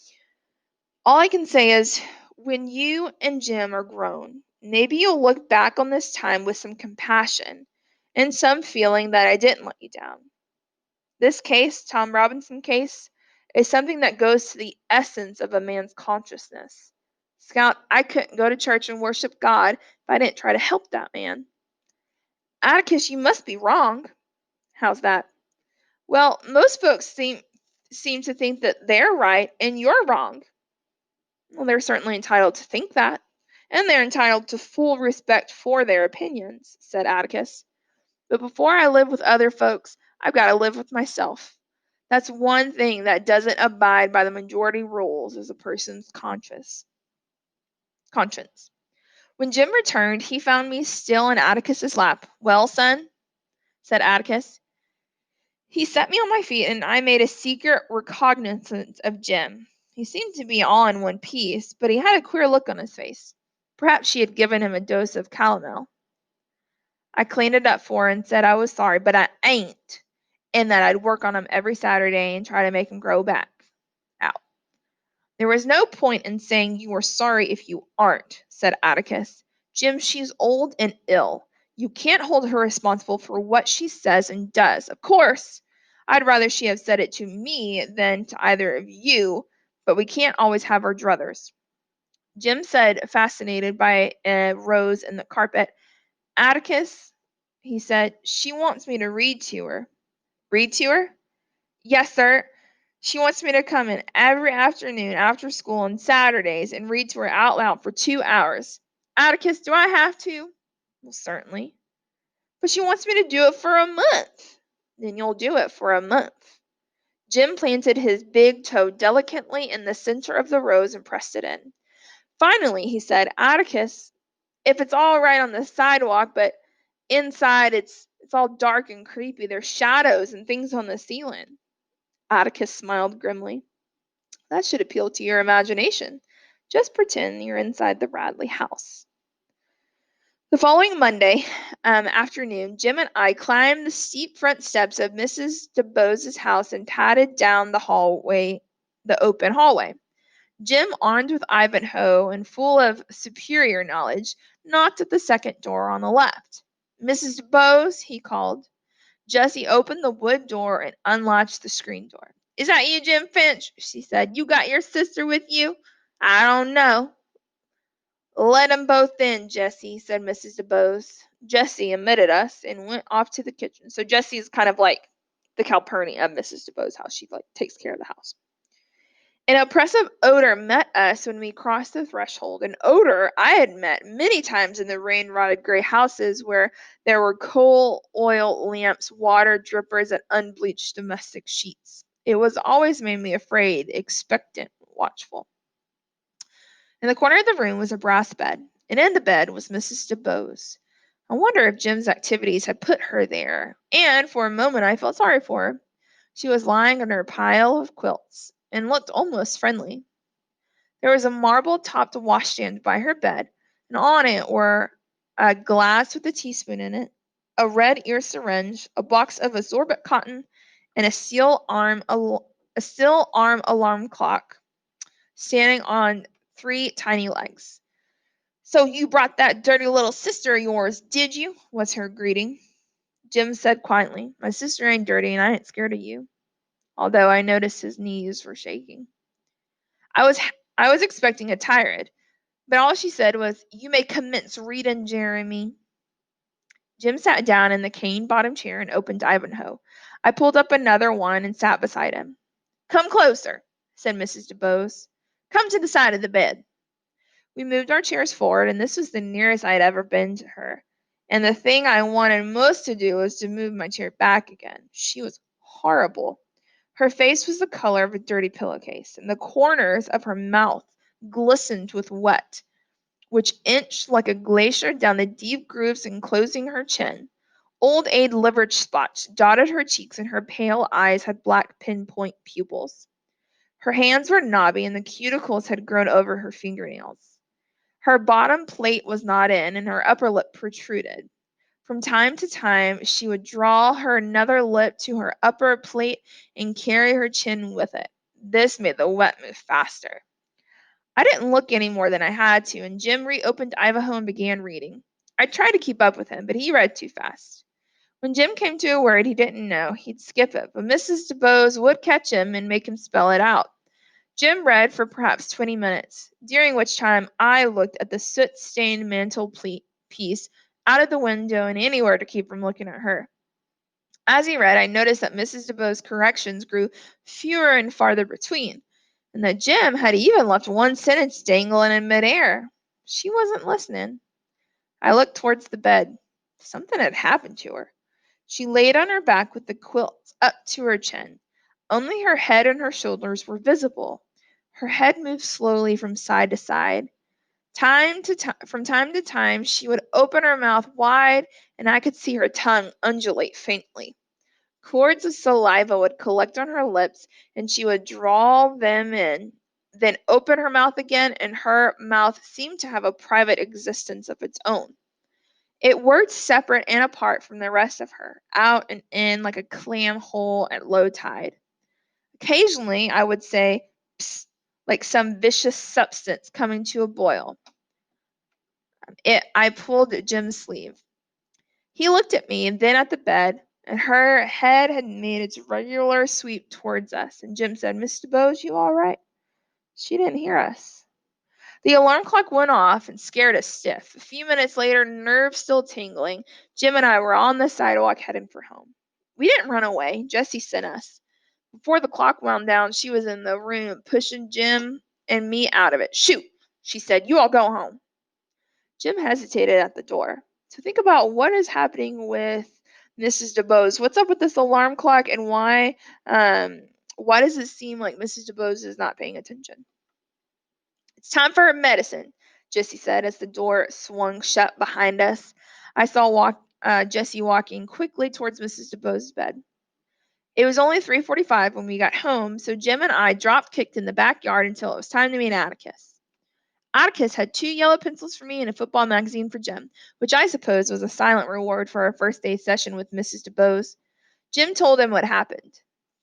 all I can say is when you and Jim are grown, maybe you'll look back on this time with some compassion and some feeling that I didn't let you down. This case, Tom Robinson case, is something that goes to the essence of a man's consciousness. Scout, I couldn't go to church and worship God if I didn't try to help that man. Atticus, you must be wrong. How's that? Well, most folks seem to think that they're right and you're wrong. Well, they're certainly entitled to think that, and they're entitled to full respect for their opinions, said Atticus. But before I live with other folks, I've got to live with myself. That's one thing that doesn't abide by the majority rules is a person's conscience. When Jim returned, he found me still in Atticus's lap. Well, son, said Atticus. He set me on my feet, and I made a secret recognizance of Jim. He seemed to be all in one piece, but he had a queer look on his face. Perhaps she had given him a dose of calomel. I cleaned it up for her and said I was sorry, but I ain't, and that I'd work on him every Saturday and try to make him grow back out. There was no point in saying you were sorry if you aren't, said Atticus. Jim, she's old and ill. You can't hold her responsible for what she says and does. Of course, I'd rather she have said it to me than to either of you, but we can't always have our druthers. Jim said, fascinated by a rose in the carpet. Atticus, he said, she wants me to read to her. Read to her? Yes, sir. She wants me to come in every afternoon after school on Saturdays and read to her out loud for 2 hours. Atticus, do I have to? Well, certainly. But she wants me to do it for a month. Then you'll do it for a month. Jim planted his big toe delicately in the center of the rose and pressed it in. Finally, he said, Atticus, if it's all right on the sidewalk, but inside it's all dark and creepy. There's shadows and things on the ceiling. Atticus smiled grimly. That should appeal to your imagination. Just pretend you're inside the Radley house. The following Monday afternoon, Jim and I climbed the steep front steps of Mrs. Dubose's house and padded down the open hallway. Jim, armed with Ivanhoe and full of superior knowledge, knocked at the second door on the left. "Mrs. Dubose," he called. Jessie opened the wood door and unlatched the screen door. "Is that you, Jim Finch?" she said. "You got your sister with you?" "I don't know." "Let 'em both in, Jessie," said Mrs. Dubose. Jessie admitted us and went off to the kitchen. So Jessie is kind of like the Calpurnia of Mrs. Dubose's house. She takes care of the house. An oppressive odor met us when we crossed the threshold, an odor I had met many times in the rain-rotted gray houses where there were coal oil lamps, water drippers, and unbleached domestic sheets. It was always made me afraid, expectant, watchful. In the corner of the room was a brass bed, and in the bed was Mrs. Dubose. I wonder if Jim's activities had put her there, and for a moment I felt sorry for her. She was lying on her pile of quilts, and looked almost friendly. There was a marble-topped washstand by her bed, and on it were a glass with a teaspoon in it, a red ear syringe, a box of absorbent cotton, and a steel arm alarm clock standing on three tiny legs. "So you brought that dirty little sister of yours, did you?" was her greeting. Jim said quietly, "My sister ain't dirty, and I ain't scared of you," although I noticed his knees were shaking. I was I was expecting a tirade, but all she said was, "You may commence reading, Jeremy." Jim sat down in the cane-bottomed chair and opened Ivanhoe. I pulled up another one and sat beside him. "Come closer," said Mrs. Dubose. "Come to the side of the bed." We moved our chairs forward, and this was the nearest I had ever been to her. And the thing I wanted most to do was to move my chair back again. She was horrible. Her face was the color of a dirty pillowcase, and the corners of her mouth glistened with wet, which inched like a glacier down the deep grooves enclosing her chin. Old age liver spots dotted her cheeks, and her pale eyes had black pinpoint pupils. Her hands were knobby, and the cuticles had grown over her fingernails. Her bottom plate was not in, and her upper lip protruded. From time to time she would draw her nether lip to her upper plate and carry her chin with it. This made the wet move faster. I didn't look any more than I had to, and Jim reopened Ivanhoe and began reading. I tried to keep up with him, but he read too fast. When Jim came to a word he didn't know, he'd skip it, but Mrs. Dubose would catch him and make him spell it out. Jim read for perhaps 20 minutes, during which time I looked at the soot-stained mantelpiece, out of the window, and anywhere to keep from looking at her. As he read, I noticed that Mrs. Dubose's corrections grew fewer and farther between, and that Jim had even left one sentence dangling in midair. She wasn't listening. I looked towards the bed. Something had happened to her. She laid on her back with the quilt up to her chin. Only her head and her shoulders were visible. Her head moved slowly from side to side. From time to time, she would open her mouth wide, and I could see her tongue undulate faintly. Cords of saliva would collect on her lips, and she would draw them in, then open her mouth again, and her mouth seemed to have a private existence of its own. It worked separate and apart from the rest of her, out and in like a clam hole at low tide. Occasionally I would say, "Psst," like some vicious substance coming to a boil. I pulled at Jim's sleeve. He looked at me and then at the bed, and her head had made its regular sweep towards us, and Jim said, "Mr. Bose, you all right?" She didn't hear us. The alarm clock went off and scared us stiff. A few minutes later, nerves still tingling, Jim and I were on the sidewalk heading for home. We didn't run away. Jessie sent us. Before the clock wound down, she was in the room pushing Jim and me out of it. "Shoot," she said. "You all go home." Jim hesitated at the door. So think about what is happening with Mrs. Dubose. What's up with this alarm clock, and why does it seem like Mrs. Dubose is not paying attention? "It's time for her medicine," Jessie said as the door swung shut behind us. I saw Jessie walking quickly towards Mrs. Dubose's bed. It was only 3:45 when we got home, so Jim and I drop-kicked in the backyard until it was time to meet Atticus. Atticus had 2 yellow pencils for me and a football magazine for Jim, which I suppose was a silent reward for our first day session with Mrs. Dubose. Jim told him what happened.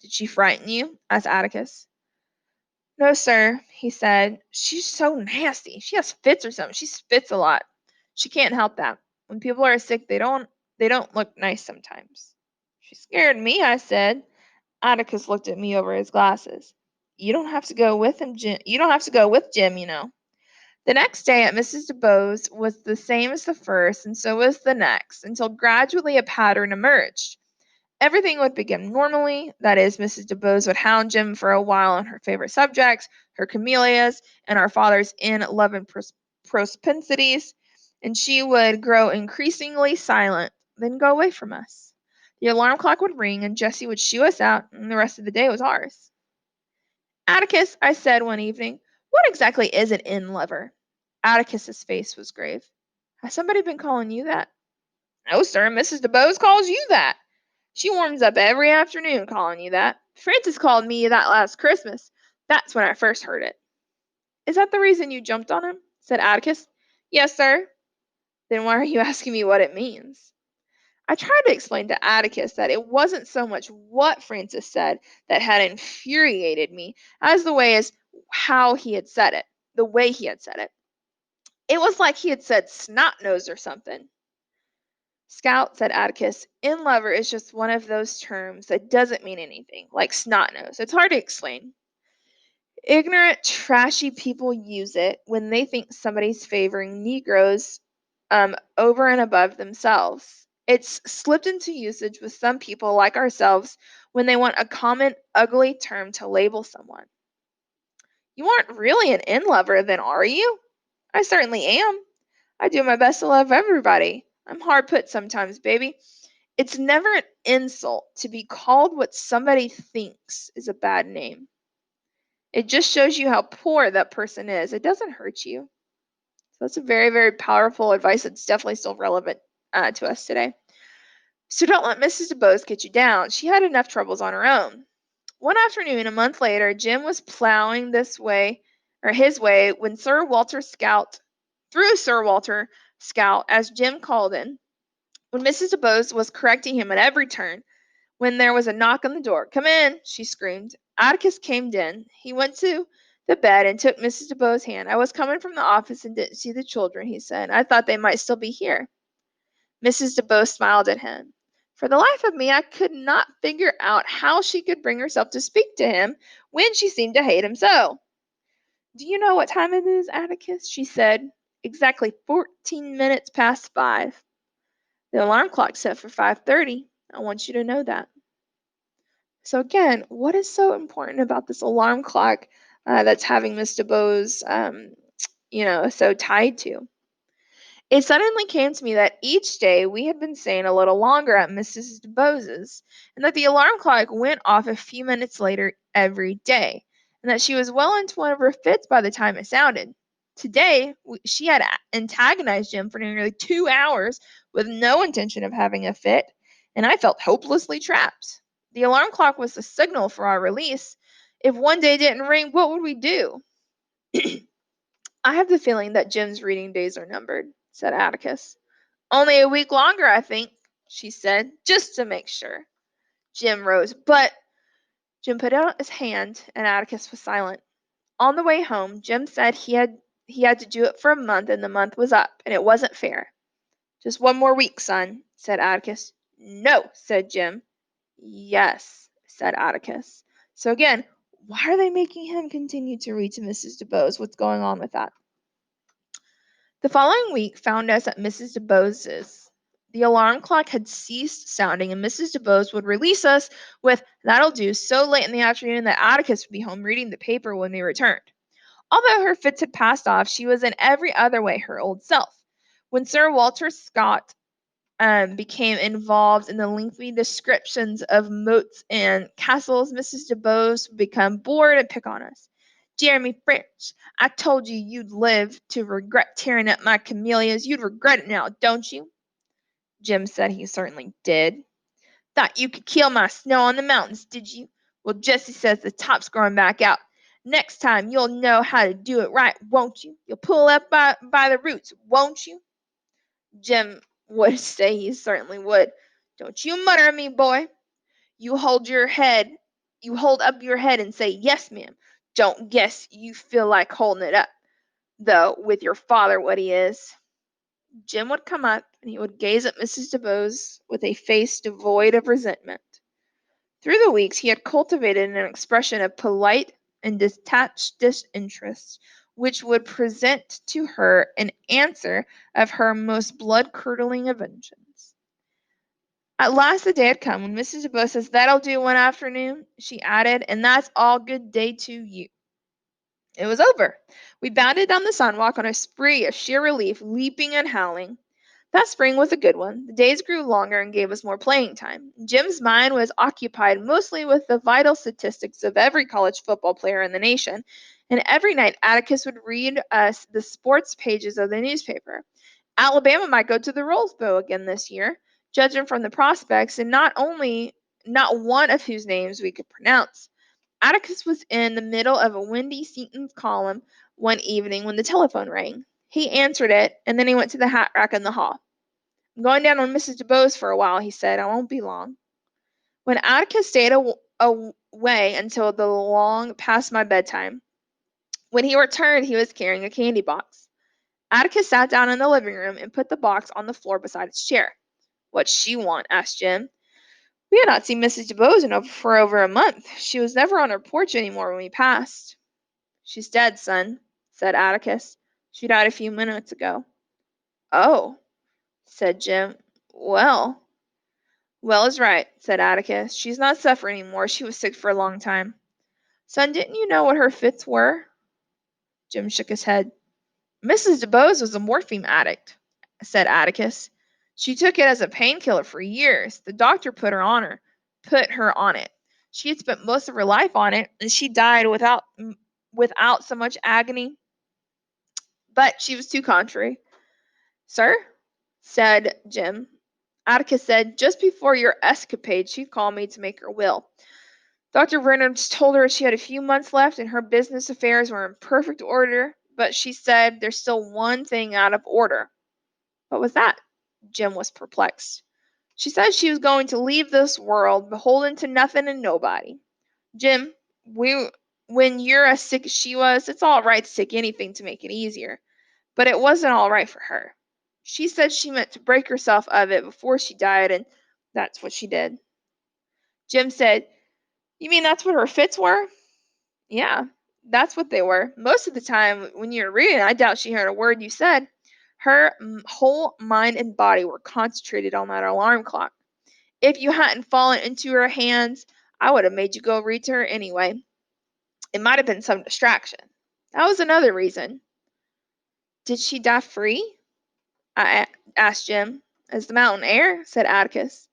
Did she frighten you? Asked Atticus. No, sir, he said. She's so nasty. She has fits or something. She spits a lot. She can't help that. When people are sick, they don't look nice sometimes. She scared me, I said. Atticus looked at me over his glasses. You don't have to go with him, Jim. You don't have to go with Jim, you know. The next day at Mrs. Dubose was the same as the first, and so was the next, until gradually a pattern emerged. Everything would begin normally. That is, Mrs. Dubose would hound Jim for a while on her favorite subjects, her camellias, and our father's in-love and propensities, and she would grow increasingly silent, then go away from us. The alarm clock would ring, and Jessie would shoo us out, and the rest of the day was ours. Atticus, I said one evening, what exactly is an in-lover? Atticus's face was grave. Has somebody been calling you that? No, sir, Mrs. Dubose calls you that. She warms up every afternoon calling you that. Francis called me that last Christmas. That's when I first heard it. Is that the reason you jumped on him? Said Atticus. Yes, sir. Then why are you asking me what it means? I tried to explain to Atticus that it wasn't so much what Francis said that had infuriated me as how he had said it, the way he had said it. It was like he had said snot nose or something. Scout, said Atticus, in-lover is just one of those terms that doesn't mean anything, like snot nose. It's hard to explain. Ignorant, trashy people use it when they think somebody's favoring Negroes over and above themselves. It's slipped into usage with some people like ourselves when they want a common, ugly term to label someone. You aren't really an in-lover, then, are you? I certainly am. I do my best to love everybody. I'm hard put sometimes, baby. It's never an insult to be called what somebody thinks is a bad name. It just shows you how poor that person is. It doesn't hurt you. So that's a very, very powerful advice that's definitely still relevant to us today. So don't let Mrs. Dubose get you down. She had enough troubles on her own. One afternoon, a month later, Jim was plowing his way, when Sir Walter Scout, as Jim called in, when Mrs. Dubose was correcting him at every turn, when there was a knock on the door. Come in, she screamed. Atticus came in. He went to the bed and took Mrs. Dubose's hand. I was coming from the office and didn't see the children, he said. I thought they might still be here. Mrs. Dubose smiled at him. For the life of me, I could not figure out how she could bring herself to speak to him when she seemed to hate him so. Do you know what time it is, Atticus? She said. Exactly 14 minutes past 5. The alarm clock set for 5:30. I want you to know that. So again, what is so important about this alarm clock that's having Miss Dubose, so tied to? It suddenly came to me that each day we had been staying a little longer at Mrs. Dubose's, and that the alarm clock went off a few minutes later every day, and that she was well into one of her fits by the time it sounded. Today, she had antagonized Jim for nearly 2 hours with no intention of having a fit, and I felt hopelessly trapped. The alarm clock was the signal for our release. If one day didn't ring, what would we do? I have the feeling that Jim's reading days are numbered, said Atticus. Only a week longer, I think, she said, just to make sure. Jim rose, but Jim put out his hand, and Atticus was silent. On the way home, Jim said he had to do it for a month, and the month was up, and it wasn't fair. Just one more week, son, said Atticus. No, said Jim. Yes, said Atticus. So again, why are they making him continue to read to Mrs. Dubose? What's going on with that? The following week found us at Mrs. Dubose's. The alarm clock had ceased sounding, and Mrs. Dubose would release us with, "That'll do," so late in the afternoon that Atticus would be home reading the paper when we returned. Although her fits had passed off, she was in every other way her old self. When Sir Walter Scott became involved in the lengthy descriptions of moats and castles, Mrs. Dubose would become bored and pick on us. Jeremy French, I told you you'd live to regret tearing up my camellias. You'd regret it now, don't you? Jim said he certainly did. Thought you could kill my snow on the mountains, did you? Well, Jessie says the top's growing back out. Next time you'll know how to do it right, won't you? You'll pull up by the roots, won't you? Jim would say he certainly would. Don't you mutter at me, boy. You hold up your head and say, yes, ma'am. Don't guess you feel like holding it up, though, with your father what he is. Jim would come up and he would gaze at Mrs. Dubose with a face devoid of resentment. Through the weeks he had cultivated an expression of polite and detached disinterest, which would present to her an answer of her most blood-curdling inventions. At last the day had come when Mrs. Dubose says, "That'll do one afternoon," she added, "and that's all good day to you." It was over. We bounded down the sidewalk on a spree of sheer relief, leaping and howling. That spring was a good one. The days grew longer and gave us more playing time. Jim's mind was occupied mostly with the vital statistics of every college football player in the nation, and every night Atticus would read us the sports pages of the newspaper. Alabama might go to the Rose Bowl again this year, judging from the prospects, and not one of whose names we could pronounce. Atticus was in the middle of a windy Seton column one evening when the telephone rang. He answered it, and then he went to the hat rack in the hall. "I'm going down on Mrs. Dubose for a while," he said. "I won't be long." When Atticus stayed away until the long past my bedtime. When he returned, he was carrying a candy box. Atticus sat down in the living room and put the box on the floor beside his chair. "What's she want?" asked Jim. We had not seen Mrs. Dubose for over a month. She was never on her porch any more when we passed. "She's dead, son," said Atticus. "She died a few minutes ago." "Oh," said Jim. "Well." "Well is right," said Atticus. "She's not suffering any more. She was sick for a long time." "Son, didn't you know what her fits were?" Jim shook his head. "Mrs. Dubose was a morphine addict," said Atticus. "She took it as a painkiller for years. The doctor put her on it. She had spent most of her life on it, and she died without so much agony. But she was too contrary." "Sir?" said Jim. Atticus said, "Just before your escapade, she called me to make her will. Dr. Reynolds told her she had a few months left and her business affairs were in perfect order, but she said there's still one thing out of order." "What was that?" Jim was perplexed. "She said she was going to leave this world, beholden to nothing and nobody. Jim, when you're as sick as she was, it's all right to take anything to make it easier. But it wasn't all right for her. She said she meant to break herself of it before she died, and that's what she did." Jim said, "You mean that's what her fits were?" "Yeah, that's what they were. Most of the time when you were reading, I doubt she heard a word you said. Her whole mind and body were concentrated on that alarm clock. If you hadn't fallen into her hands, I would have made you go read to her anyway. It might have been some distraction. That was another reason." "Did she die free?" I asked Jim. "As the mountain air," said Atticus.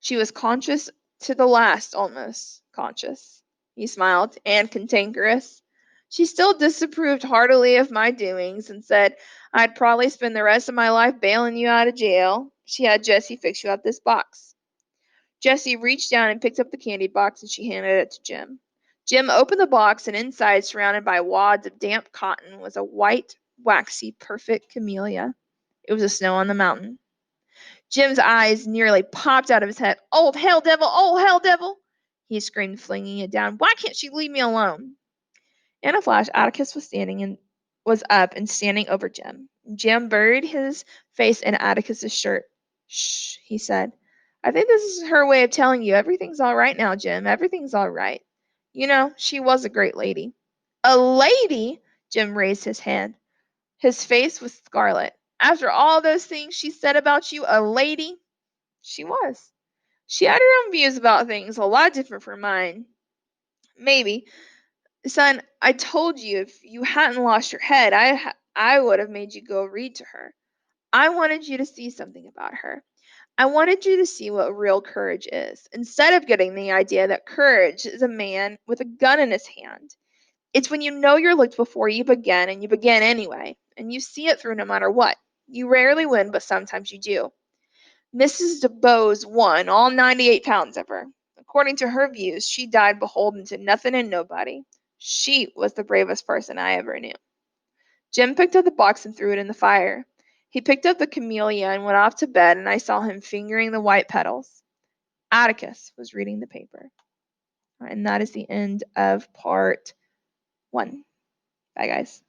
"She was conscious to the last, almost conscious." He smiled, and cantankerous. "She still disapproved heartily of my doings, and said I'd probably spend the rest of my life bailing you out of jail. She had Jessie fix you up this box." Jessie reached down and picked up the candy box, and she handed it to Jim. Jim opened the box, and inside, surrounded by wads of damp cotton, was a white, waxy, perfect camellia. It was the snow on the mountain. Jim's eyes nearly popped out of his head. "Old hell devil! Old hell devil!" he screamed, flinging it down. "Why can't she leave me alone?" In a flash, Atticus was up and standing over Jim. Jim buried his face in Atticus's shirt. "Shh," he said. "I think this is her way of telling you everything's all right now, Jim. Everything's all right. You know, she was a great lady." "A lady?" Jim raised his hand. His face was scarlet. "After all those things she said about you, a lady?" "She was. She had her own views about things, a lot different from mine. Maybe. Son, I told you if you hadn't lost your head, I would have made you go read to her. I wanted you to see something about her. I wanted you to see what real courage is, instead of getting the idea that courage is a man with a gun in his hand. It's when you know you're licked before you begin, and you begin anyway, and you see it through no matter what. You rarely win, but sometimes you do. Mrs. Dubose won all 98 pounds of her. According to her views, she died beholden to nothing and nobody. She was the bravest person I ever knew. Jim picked up the box and threw it in the fire. He picked up the camellia and went off to bed, and I saw him fingering the white petals. Atticus was reading the paper. And that is the end of part 1. Bye, guys.